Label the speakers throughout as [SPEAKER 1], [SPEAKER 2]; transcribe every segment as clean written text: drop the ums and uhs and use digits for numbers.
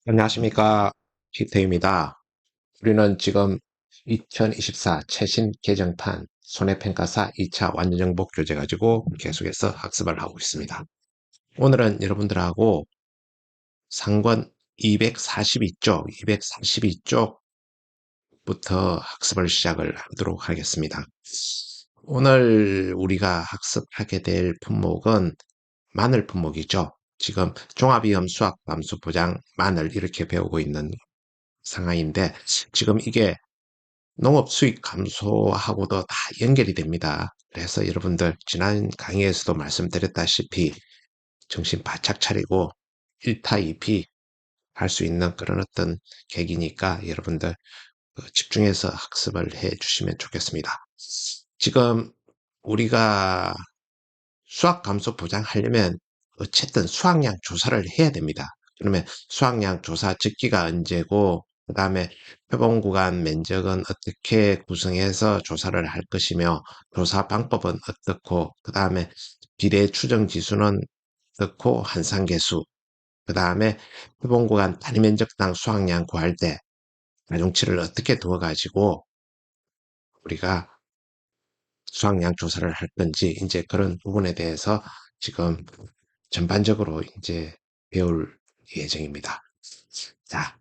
[SPEAKER 1] 안녕하십니까. 피터입니다. 우리는 지금 2024 최신 개정판 손해평가사 2차 완전정복 교재 가지고 계속해서 학습을 하고 있습니다. 오늘은 여러분들하고 상권 242쪽, 242쪽부터 학습을 시작을 하도록 하겠습니다. 오늘 우리가 학습하게 될 품목은 마늘 품목이죠. 지금 종합위험 수학감수부장 마늘 이렇게 배우고 있는 상황인데 지금 이게 농업 수익 감소하고도 다 연결이 됩니다. 그래서 여러분들 지난 강의에서도 말씀드렸다시피 정신 바짝 차리고 1타 2피 할 수 있는 그런 어떤 계기니까 여러분들 집중해서 학습을 해 주시면 좋겠습니다. 지금 우리가 수학 감소 보장하려면 어쨌든 수학량 조사를 해야 됩니다. 그러면 수학량 조사 즉기가 언제고 그 다음에 표본 구간 면적은 어떻게 구성해서 조사를 할 것이며 조사 방법은 어떻고 그 다음에 비례 추정 지수는 어떻고 한상계수 그 다음에 표본 구간 단위 면적당 수학량 구할 때 가중치를 어떻게 두어 가지고 우리가 수학량 조사를 할 건지 이제 그런 부분에 대해서 지금 전반적으로 이제 배울 예정입니다. 자,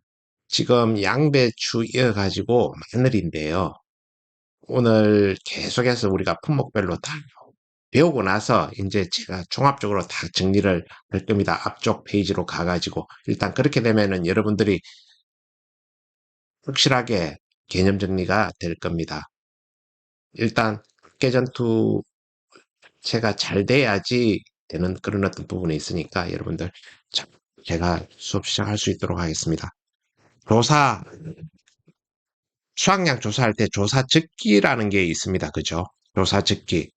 [SPEAKER 1] 지금 양배추 이어가지고 마늘인데요. 오늘 계속해서 우리가 품목별로 다 배우고 나서 이제 제가 종합적으로 다 정리를 할 겁니다. 앞쪽 페이지로 가가지고 일단 그렇게 되면은 여러분들이 확실하게 개념 정리가 될 겁니다. 일단 깨전투 제가 잘 돼야지 되는 그런 어떤 부분이 있으니까 여러분들 제가 수업 시작할 수 있도록 하겠습니다. 조사, 수학량 조사할 때 조사 즉기라는 게 있습니다. 그죠? 조사 즉기.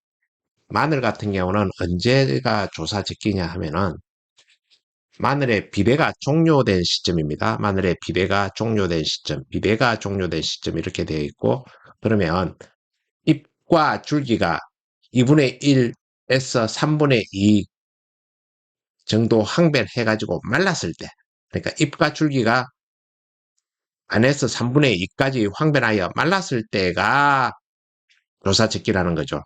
[SPEAKER 1] 마늘 같은 경우는 언제가 조사 즉기냐 하면은 마늘의 비배가 종료된 시점입니다. 마늘의 비배가 종료된 시점, 비배가 종료된 시점 이렇게 되어 있고 그러면 잎과 줄기가 2분의 1에서 3분의 2 정도 항변해가지고 말랐을 때, 그러니까 잎과 줄기가 안에서 3분의 2까지 황변하여 말랐을 때가 조사측기라는 거죠.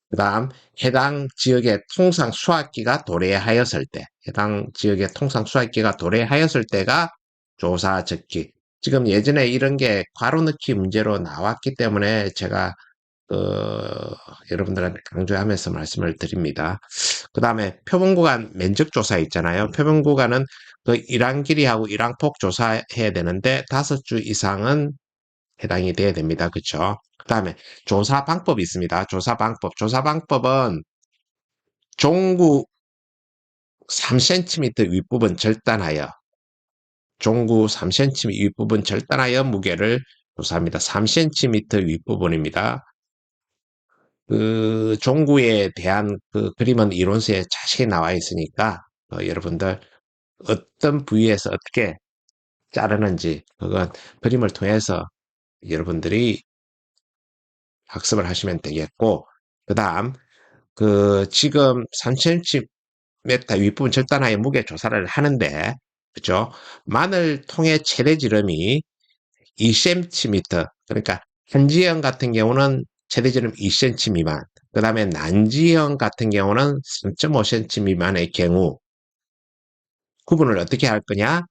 [SPEAKER 1] 그 다음 해당 지역의 통상 수확기가 도래하였을 때, 해당 지역의 통상 수확기가 도래하였을 때가 조사측기. 지금 예전에 이런 게 괄호 넣기 문제로 나왔기 때문에 제가 여러분들한테 강조하면서 말씀을 드립니다. 그 다음에 표본구간 면적조사 있잖아요. 표본구간은 그 일항 길이하고 일항폭 조사해야 되는데 5주 이상은 해당이 돼야 됩니다. 그쵸? 그 다음에 조사 방법이 있습니다. 조사 방법. 조사 방법은 종구 3cm 윗부분 절단하여 종구 3cm 윗부분 절단하여 무게를 조사합니다. 3cm 윗부분입니다. 그 종구에 대한 그 그림은 이론서에 자세히 나와 있으니까 여러분들 어떤 부위에서 어떻게 자르는지 그건 그림을 통해서 여러분들이 학습을 하시면 되겠고 그 다음 그 지금 3cm 윗부분 절단하에 무게 조사를 하는데 그죠? 마늘통의 최대 지름이 2cm 그러니까 한지형 같은 경우는 최대 지름 2cm 미만 그 다음에 난지형 같은 경우는 3.5cm 미만의 경우 구분을 어떻게 할 거냐?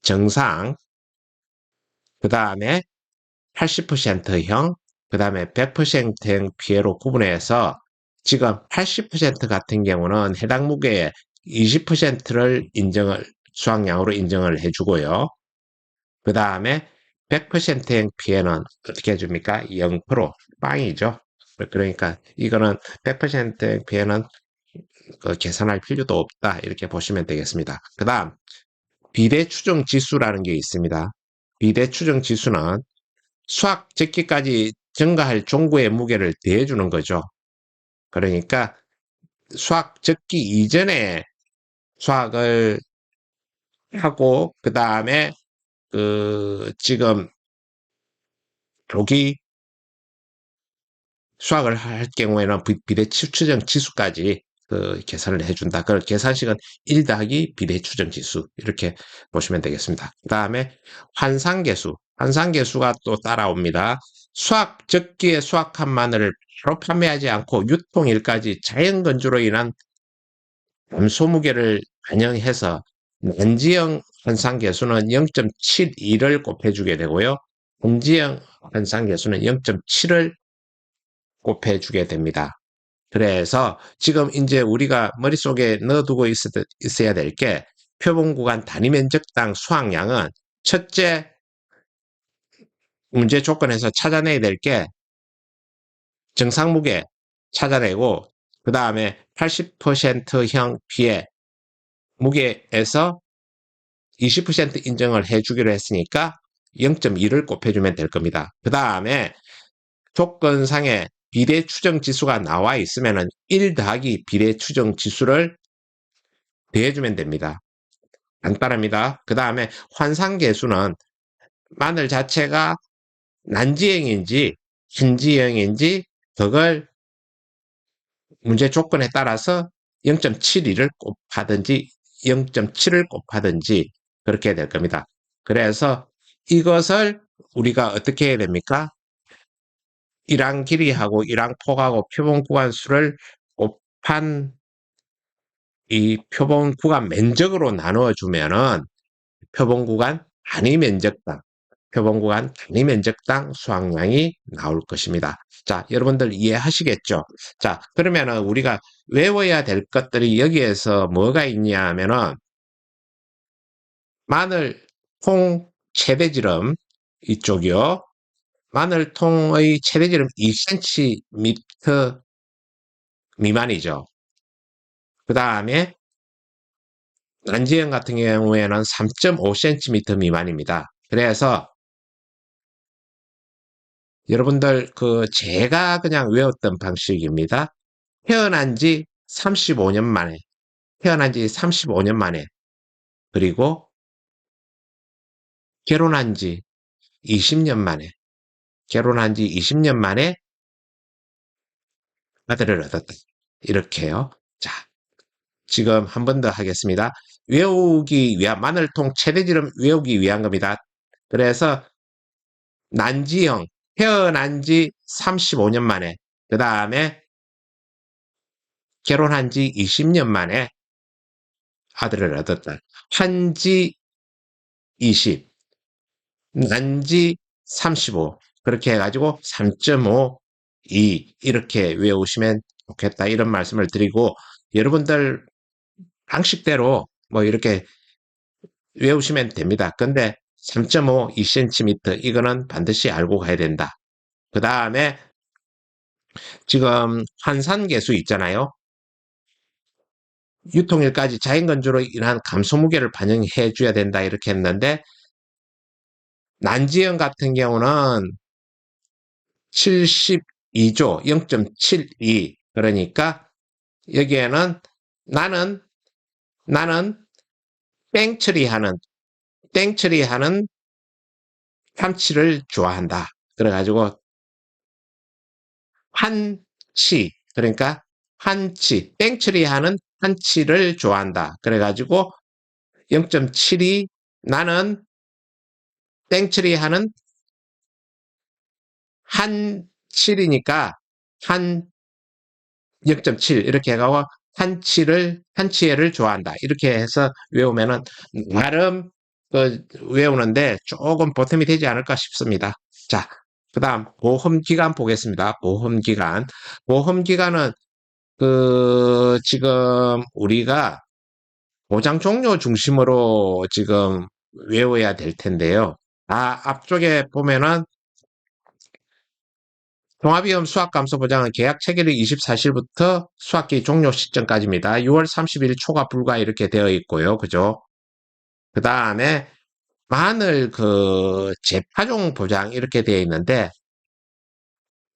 [SPEAKER 1] 정상 그 다음에 80%형 그 다음에 100%형 피해로 구분해서 지금 80% 같은 경우는 해당 무게의 20%를 수확량으로 인정을 해주고요. 그 다음에 100%형 피해는 어떻게 해줍니까? 0% 빵이죠. 그러니까 이거는 100% 피해는 계산할 필요도 없다. 이렇게 보시면 되겠습니다. 그 다음 비례추정 지수라는 게 있습니다. 비례추정 지수는 수학 적기까지 증가할 종구의 무게를 대해주는 거죠. 그러니까 수학 적기 이전에 수학을 하고 그 다음에 그 지금 조기 수학을 할 경우에는 비례 추정 지수까지 계산을 해준다. 그 계산식은 1 더하기 비례 추정 지수 이렇게 보시면 되겠습니다. 그 다음에 환상계수, 환상계수가 또 따라옵니다. 적기에 수확한 마늘을 바로 판매하지 않고 유통일까지 자연건조로 인한 감소무게를 반영해서 난지형 환상계수는 0.72를 곱해주게 되고요. 본지형 환상계수는 0.7을 곱해주게 됩니다. 그래서 지금 이제 우리가 머릿속에 넣어두고 있어야 될 게 표본구간 단위면적당 수확량은 첫째 문제 조건에서 찾아내야 될 게 정상무게 찾아내고 그 다음에 80%형 피해 무게에서 20% 인정을 해주기로 했으니까 0.2를 곱해주면 될 겁니다. 그 다음에 조건상에 비례 추정 지수가 나와 있으면 1 더하기 비례 추정 지수를 더해주면 됩니다. 간단합니다. 그 다음에 환상계수는 마늘 자체가 난지형인지 신지형인지 그걸 문제 조건에 따라서 0.72를 곱하든지 0.7을 곱하든지 그렇게 될 겁니다. 그래서 이것을 우리가 어떻게 해야 됩니까? 일항 길이하고 일항 폭하고 표본 구간 수를 곱한 이 표본 구간 면적으로 나누어 주면은 표본 구간 단위 면적당, 표본 구간 단위 면적당 수확량이 나올 것입니다. 자, 여러분들 이해하시겠죠? 자, 그러면은 우리가 외워야 될 것들이 여기에서 뭐가 있냐 하면은 마늘 통 최대지름 이쪽이요. 마늘통의 최대지름 2cm 미만이죠. 그 다음에 난지형 같은 경우에는 3.5cm 미만입니다. 그래서 여러분들 제가 그냥 외웠던 방식입니다. 태어난 지 35년 만에, 태어난 지 35년 만에, 그리고 결혼한 지 20년 만에, 결혼한 지 20년 만에 아들을 얻었다. 이렇게요. 자, 지금 한 번 더 하겠습니다. 외우기 위한, 마늘통 최대지름 외우기 위한 겁니다. 그래서 난지형, 태어난 지 35년 만에, 그 다음에 결혼한 지 20년 만에 아들을 얻었다. 한지 20, 난지 35, 그렇게 해가지고 3.5, 2 이렇게 외우시면 좋겠다 이런 말씀을 드리고 여러분들 방식대로 뭐 이렇게 외우시면 됩니다. 근데 3.5, 2cm 이거는 반드시 알고 가야 된다. 그 다음에 지금 환산계수 있잖아요. 유통일까지 자연건조로 인한 감소무게를 반영해 줘야 된다 이렇게 했는데 난지형 같은 경우는 72조 0.72 그러니까 여기에는 나는 땡처리하는 참치를 좋아한다. 그래가지고 한치 그러니까 한치 땡처리하는 한치를 좋아한다. 그래가지고 0.72 나는 땡처리하는 한칠이니까 한 0.7 이렇게 해가고 한치를 좋아한다. 이렇게 해서 외우면은 나름 외우는데 조금 보탬이 되지 않을까 싶습니다. 자, 그 다음 보험기간 보겠습니다. 보험기간. 보험기간은 지금 우리가 보장 종료 중심으로 지금 외워야 될 텐데요. 앞쪽에 보면은 종합위험 수학감소보장은 계약 체결일 24실부터 수학기 종료 시점까지입니다. 6월 30일 초과 불가 이렇게 되어 있고요. 그죠? 그 다음에 마늘 재파종 보장 이렇게 되어 있는데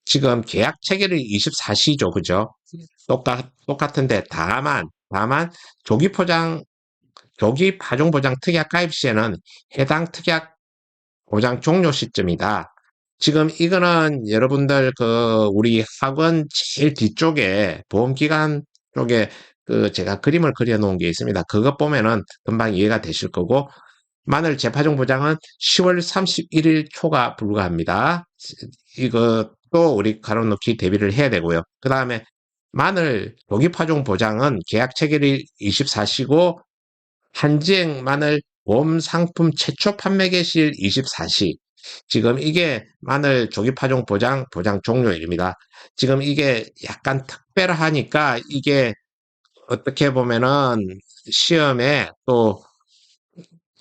[SPEAKER 1] 지금 계약 체결일 24시죠. 그죠? 똑같은데 조기 파종 보장 특약 가입 시에는 해당 특약 보장 종료 시점이다. 지금 이거는 여러분들 우리 학원 제일 뒤쪽에 보험기간 쪽에 제가 그림을 그려 놓은 게 있습니다. 그것 보면은 금방 이해가 되실 거고, 마늘 재파종 보장은 10월 31일 초가 불가합니다. 이것도 우리 가로놓기 대비를 해야 되고요. 그 다음에 마늘 조기 파종 보장은 계약 체결일 24시고 한지행 마늘 봄 상품 최초 판매 개시일 24시. 지금 이게 마늘 조기 파종 보장 종료일입니다. 지금 이게 약간 특별하니까 이게 어떻게 보면은 시험에 또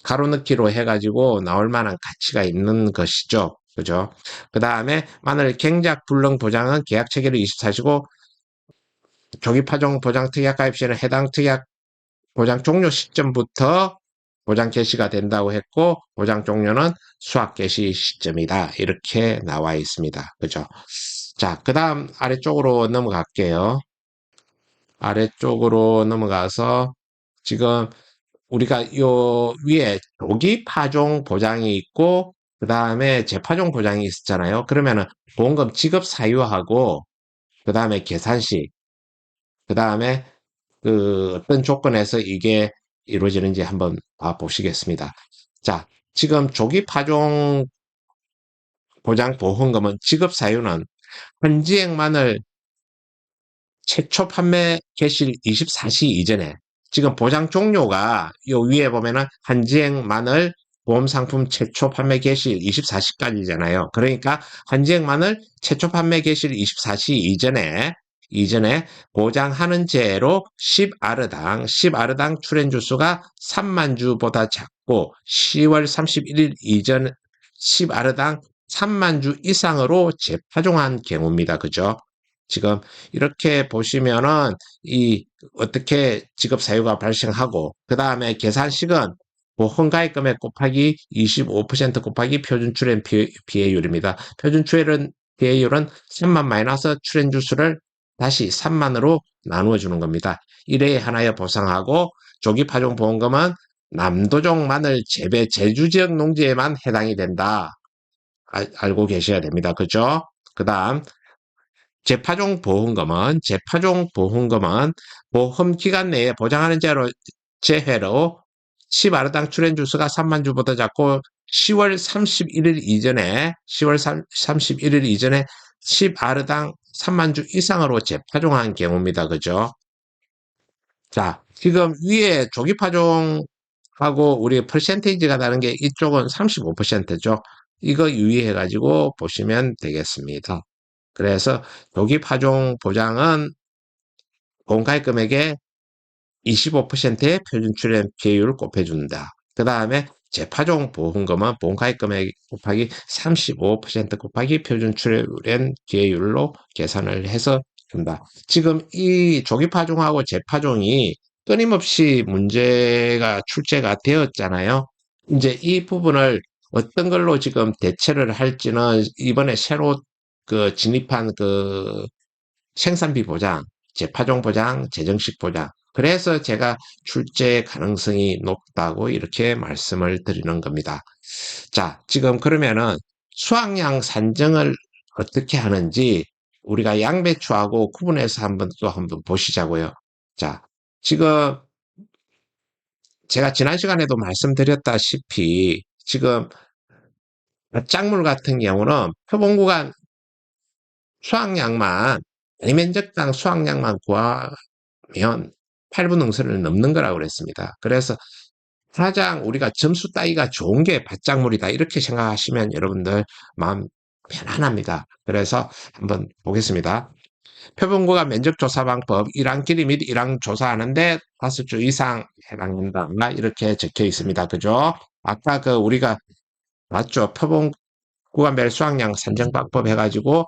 [SPEAKER 1] 가로넣기로 해가지고 나올 만한 가치가 있는 것이죠. 그죠? 그 다음에 마늘 갱작 불능 보장은 계약 체결일 24시고 조기 파종 보장 특약 가입 시에는 해당 특약 보장 종료 시점부터 보장 개시가 된다고 했고 보장 종료는 수확 개시 시점이다. 이렇게 나와 있습니다. 그죠? 자, 그 다음 아래쪽으로 넘어갈게요. 아래쪽으로 넘어가서 지금 우리가 요 위에 조기 파종 보장이 있고 그 다음에 재파종 보장이 있었잖아요. 그러면은 보험금 지급 사유하고 그 다음에 계산시 그 다음에 어떤 조건에서 이게 이루어지는지 한번 보시겠습니다. 자, 지금 조기 파종 보장 보험금은 지급 사유는 현지액만을 최초 판매 개시 24시 이전에 지금 보장 종료가 요 위에 보면은 한지행 마늘 보험 상품 최초 판매 개시일 24시까지잖아요. 그러니까 한지행 마늘 최초 판매 개시일 24시 이전에 보장하는 제로 10아르당 출현 주수가 3만 주보다 작고 10월 31일 이전 10아르당 3만 주 이상으로 재파종한 경우입니다. 그죠? 지금 이렇게 보시면은 이 어떻게 지급 사유가 발생하고 그 다음에 계산식은 보험가입 금액 곱하기 25% 곱하기 표준 출연 비해율입니다. 표준 출연 비해율은 3만 마이너스 출연 주수를 다시 3만으로 나누어 주는 겁니다. 1회 하나에 보상하고 조기 파종 보험금은 남도종 마늘 재배 제주 지역 농지에만 해당이 된다. 알고 계셔야 됩니다. 그죠? 그 다음 재파종 보험금은 보험 기간 내에 보장하는 제회로 10아르당 출현 주수가 3만 주보다 작고 10월 31일 이전에 10아르당 3만 주 이상으로 재파종한 경우입니다. 그죠? 자, 지금 위에 조기 파종하고 우리 퍼센테이지가 다른 게 이쪽은 35%죠. 이거 유의해 가지고 보시면 되겠습니다. 그래서 조기 파종 보장은 공가입 금액의 25%의 표준 출연 비율을 곱해준다. 그 다음에 재파종 보험금은 본가입 금액 곱하기 35% 곱하기 표준 출연 비율로 계산을 해서 준다. 지금 이 조기 파종하고 재파종이 끊임없이 문제가 출제가 되었잖아요. 이제 이 부분을 어떤 걸로 지금 대체를 할지는 이번에 새로 진입한 생산비 보장, 재파종 보장, 재정식 보장. 그래서 제가 출제 가능성이 높다고 이렇게 말씀을 드리는 겁니다. 자, 지금 그러면은 수확량 산정을 어떻게 하는지 우리가 양배추하고 구분해서 한번 보시자고요. 자, 지금 제가 지난 시간에도 말씀드렸다시피 지금 밭작물 같은 경우는 표본구간 수확량만 아니면 수확량만 구하면 8분 응선을 넘는 거라고 그랬습니다. 그래서 가장 우리가 점수 따기가 좋은 게 밭작물이다 이렇게 생각하시면 여러분들 마음 편안합니다. 그래서 한번 보겠습니다. 표본구간 면적조사 방법 1항끼리 및 1항 조사하는데 5주 이상 해당된다 이렇게 적혀 있습니다. 그죠? 아까 우리가 맞죠? 표본구간별 수확량 산정 방법 해가지고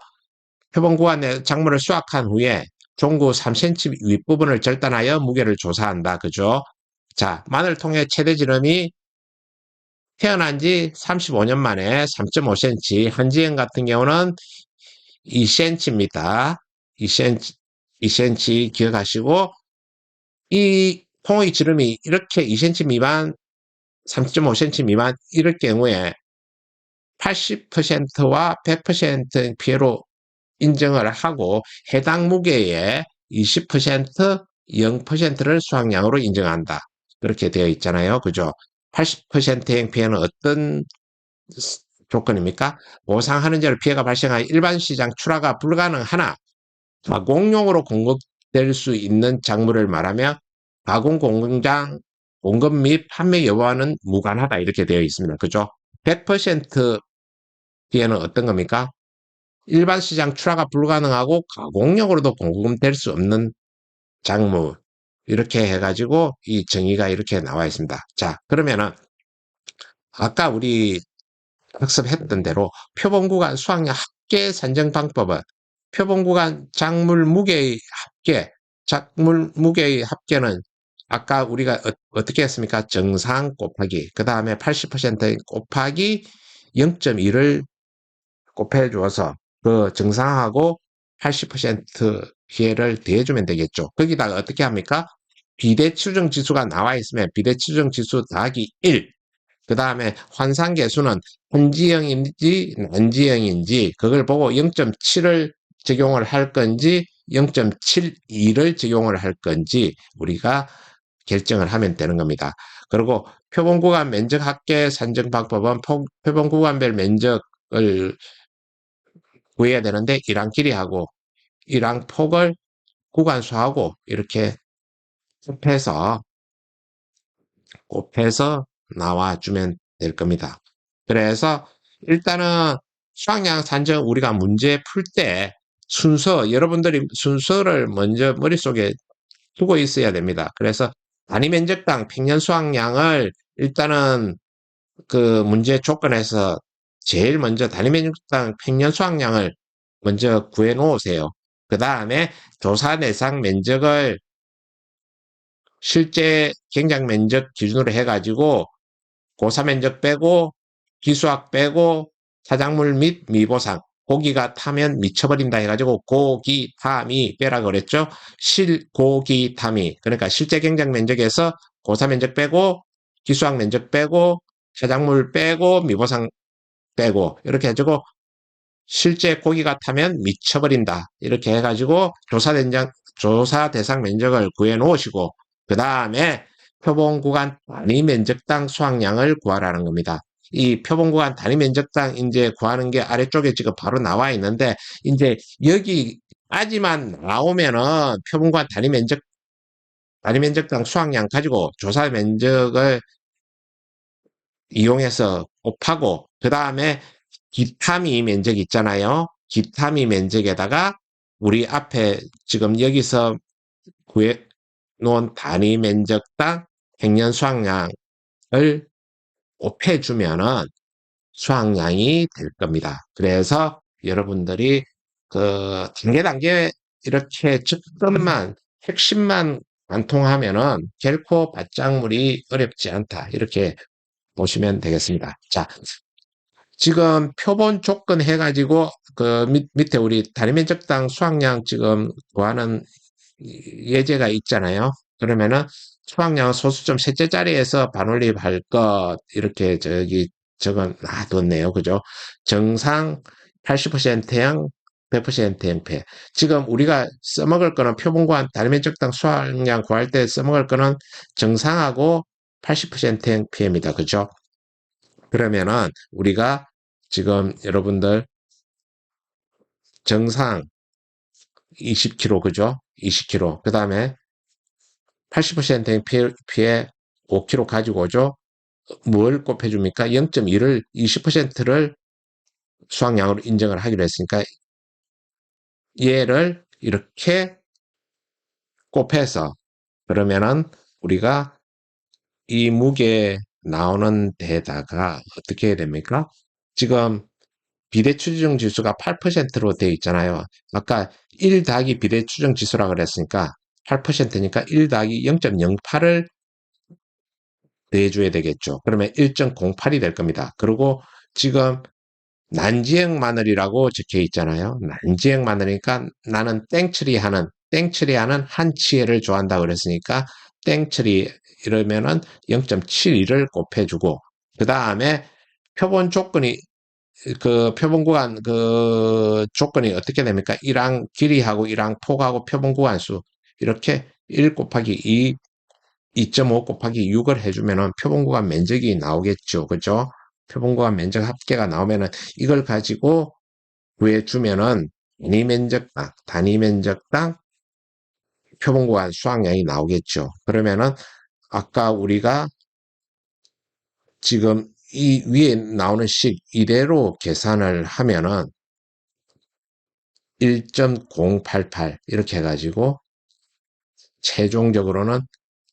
[SPEAKER 1] 표본구간의 작물을 수확한 후에 종구 3cm 윗부분을 절단하여 무게를 조사한다. 그죠? 자, 마늘통의 최대 지름이 태어난 지 35년 만에 3.5cm, 한지행 같은 경우는 2cm입니다. 2cm 기억하시고, 이 통의 지름이 이렇게 2cm 미만, 3.5cm 미만, 이럴 경우에 80%와 100% 피해로 인정을 하고 해당 무게의 20% 0%를 수확량으로 인정한다. 그렇게 되어 있잖아요. 그죠? 80%의 피해는 어떤 조건입니까? 보상하는 자를 피해가 발생하여 일반 시장 출하가 불가능하나 가공용으로 공급될 수 있는 작물을 말하며 가공 공장 공급 및 판매 여부와는 무관하다 이렇게 되어 있습니다. 그죠? 100% 피해는 어떤 겁니까? 일반 시장 출하가 불가능하고 가공용으로도 공급될 수 없는 작물 이렇게 해가지고 이 정의가 이렇게 나와 있습니다. 자, 그러면은 아까 우리 학습했던 대로 표본구간 수확량 합계 산정 방법은 표본구간 작물 무게의 합계, 작물 무게의 합계는 아까 우리가 어떻게 했습니까? 정상 곱하기 그 다음에 80% 곱하기 0.1을 곱해 주어서 그 정상하고 80% 피해를 더해주면 되겠죠. 거기다가 어떻게 합니까? 비대추정 지수가 나와 있으면 비대추정 지수 더하기 1, 그 다음에 환산계수는 혼지형인지 난지형인지 그걸 보고 0.7을 적용을 할 건지 0.72를 적용을 할 건지 우리가 결정을 하면 되는 겁니다. 그리고 표본구간 면적 합계 산정 방법은 표본구간별 면적을 구해야 되는데 이랑 길이하고 이랑 폭을 구간수하고 이렇게 곱해서 나와주면 될 겁니다. 그래서 일단은 수학량 산정 우리가 문제 풀 때 여러분들이 순서를 먼저 머릿속에 두고 있어야 됩니다. 그래서 단위 면적당 평년 수확량을 일단은 그 문제 조건에서 제일 먼저 단위 면적당 평년 수확량을 먼저 구해 놓으세요. 그 다음에 조사 대상 면적을 실제 경작 면적 기준으로 해가지고 고사 면적 빼고 기수학 빼고 사작물 및 미보상 고기가 타면 미쳐버린다 해가지고 고기타미 빼라 그랬죠. 실고기타미 그러니까 실제 경작 면적에서 고사 면적 빼고 기수학 면적 빼고 사작물 빼고 미보상 빼고 이렇게 해가지고 실제 고기가 타면 미쳐버린다 이렇게 해가지고 조사 대상 면적을 구해 놓으시고 그 다음에 표본구간 단위 면적당 수확량을 구하라는 겁니다. 이 표본구간 단위 면적당 이제 구하는 게 아래쪽에 지금 바로 나와 있는데 이제 여기까지만 나오면은 표본구간 단위 면적당 수확량 가지고 조사 면적을 이용해서 곱하고 그 다음에 기타미 면적 있잖아요. 기타미 면적에다가 우리 앞에 지금 여기서 구해 놓은 단위 면적당 평년 수확량을 곱해주면은 수확량이 될 겁니다. 그래서 여러분들이 그 단계 이렇게 핵심만 관통하면은 결코 밭작물이 어렵지 않다. 이렇게 보시면 되겠습니다. 자, 지금 표본 조건 해가지고 그 밑에 우리 단위 면적당 수확량 지금 구하는 예제가 있잖아요. 그러면은 수확량 소수점 셋째 자리에서 반올림할 것 이렇게 적어 놔뒀네요. 그죠? 정상 80%양 100% 양패. 지금 우리가 써먹을 거는 표본과 단위 면적당 수확량 구할 때 써먹을 거는 정상하고 80% 양패입니다. 그죠? 그러면은 우리가 지금 여러분들 정상 20kg 그죠? 20kg. 그 다음에 80% 피해 5kg 가지고 오죠. 뭘 곱해줍니까? 0.1을 20%를 수확량으로 인정을 하기로 했으니까 얘를 이렇게 곱해서 그러면은 우리가 이 무게 나오는 데다가 어떻게 해야 됩니까? 지금 비대추정 지수가 8%로 되어 있잖아요. 아까 1 더하기 비대추정 지수라 그랬으니까 8%니까 1 더하기 0.08을 더해줘야 되겠죠. 그러면 1.08이 될 겁니다. 그리고 지금 난지형 마늘이라고 적혀 있잖아요. 난지형 마늘이니까 나는 땡처리하는 한치해를 좋아한다 그랬으니까 땡처리 이러면은 0.72를 곱해주고 그 다음에 표본 조건이 그 표본 구간 그 조건이 어떻게 됩니까? 1항 길이하고 1항 폭하고 표본 구간수 이렇게 1 곱하기 2, 2.5 곱하기 6을 해주면은 표본구간 면적이 나오겠죠. 그죠? 표본구간 면적 합계가 나오면은 이걸 가지고 구해주면은 단위 면적당 표본구간 수확량이 나오겠죠. 그러면은 아까 우리가 지금 이 위에 나오는 식 이대로 계산을 하면은 1.088 이렇게 해가지고 최종적으로는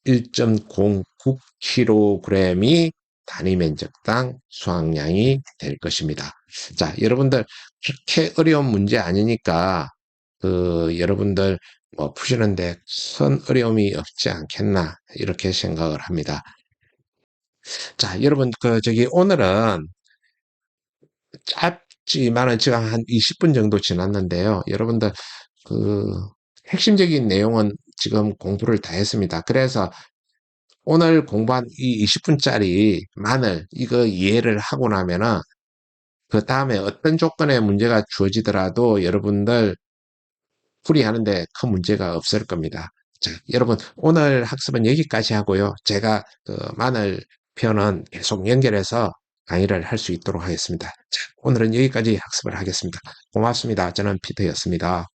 [SPEAKER 1] 1.09kg이 단위 면적당 수확량이 될 것입니다. 자, 여러분들 그렇게 어려운 문제 아니니까 여러분들 뭐 푸시는데 큰 어려움이 없지 않겠나 이렇게 생각을 합니다. 자, 여러분 오늘은 짧지만은 지금 한 20분 정도 지났는데요. 여러분들 그 핵심적인 내용은 지금 공부를 다 했습니다. 그래서 오늘 공부한 이 20분짜리 마늘 이거 이해를 하고 나면은 그 다음에 어떤 조건의 문제가 주어지더라도 여러분들 풀이하는데 큰 문제가 없을 겁니다. 자, 여러분 오늘 학습은 여기까지 하고요. 제가 마늘 편은 계속 연결해서 강의를 할 수 있도록 하겠습니다. 자, 오늘은 여기까지 학습을 하겠습니다. 고맙습니다. 저는 피터였습니다.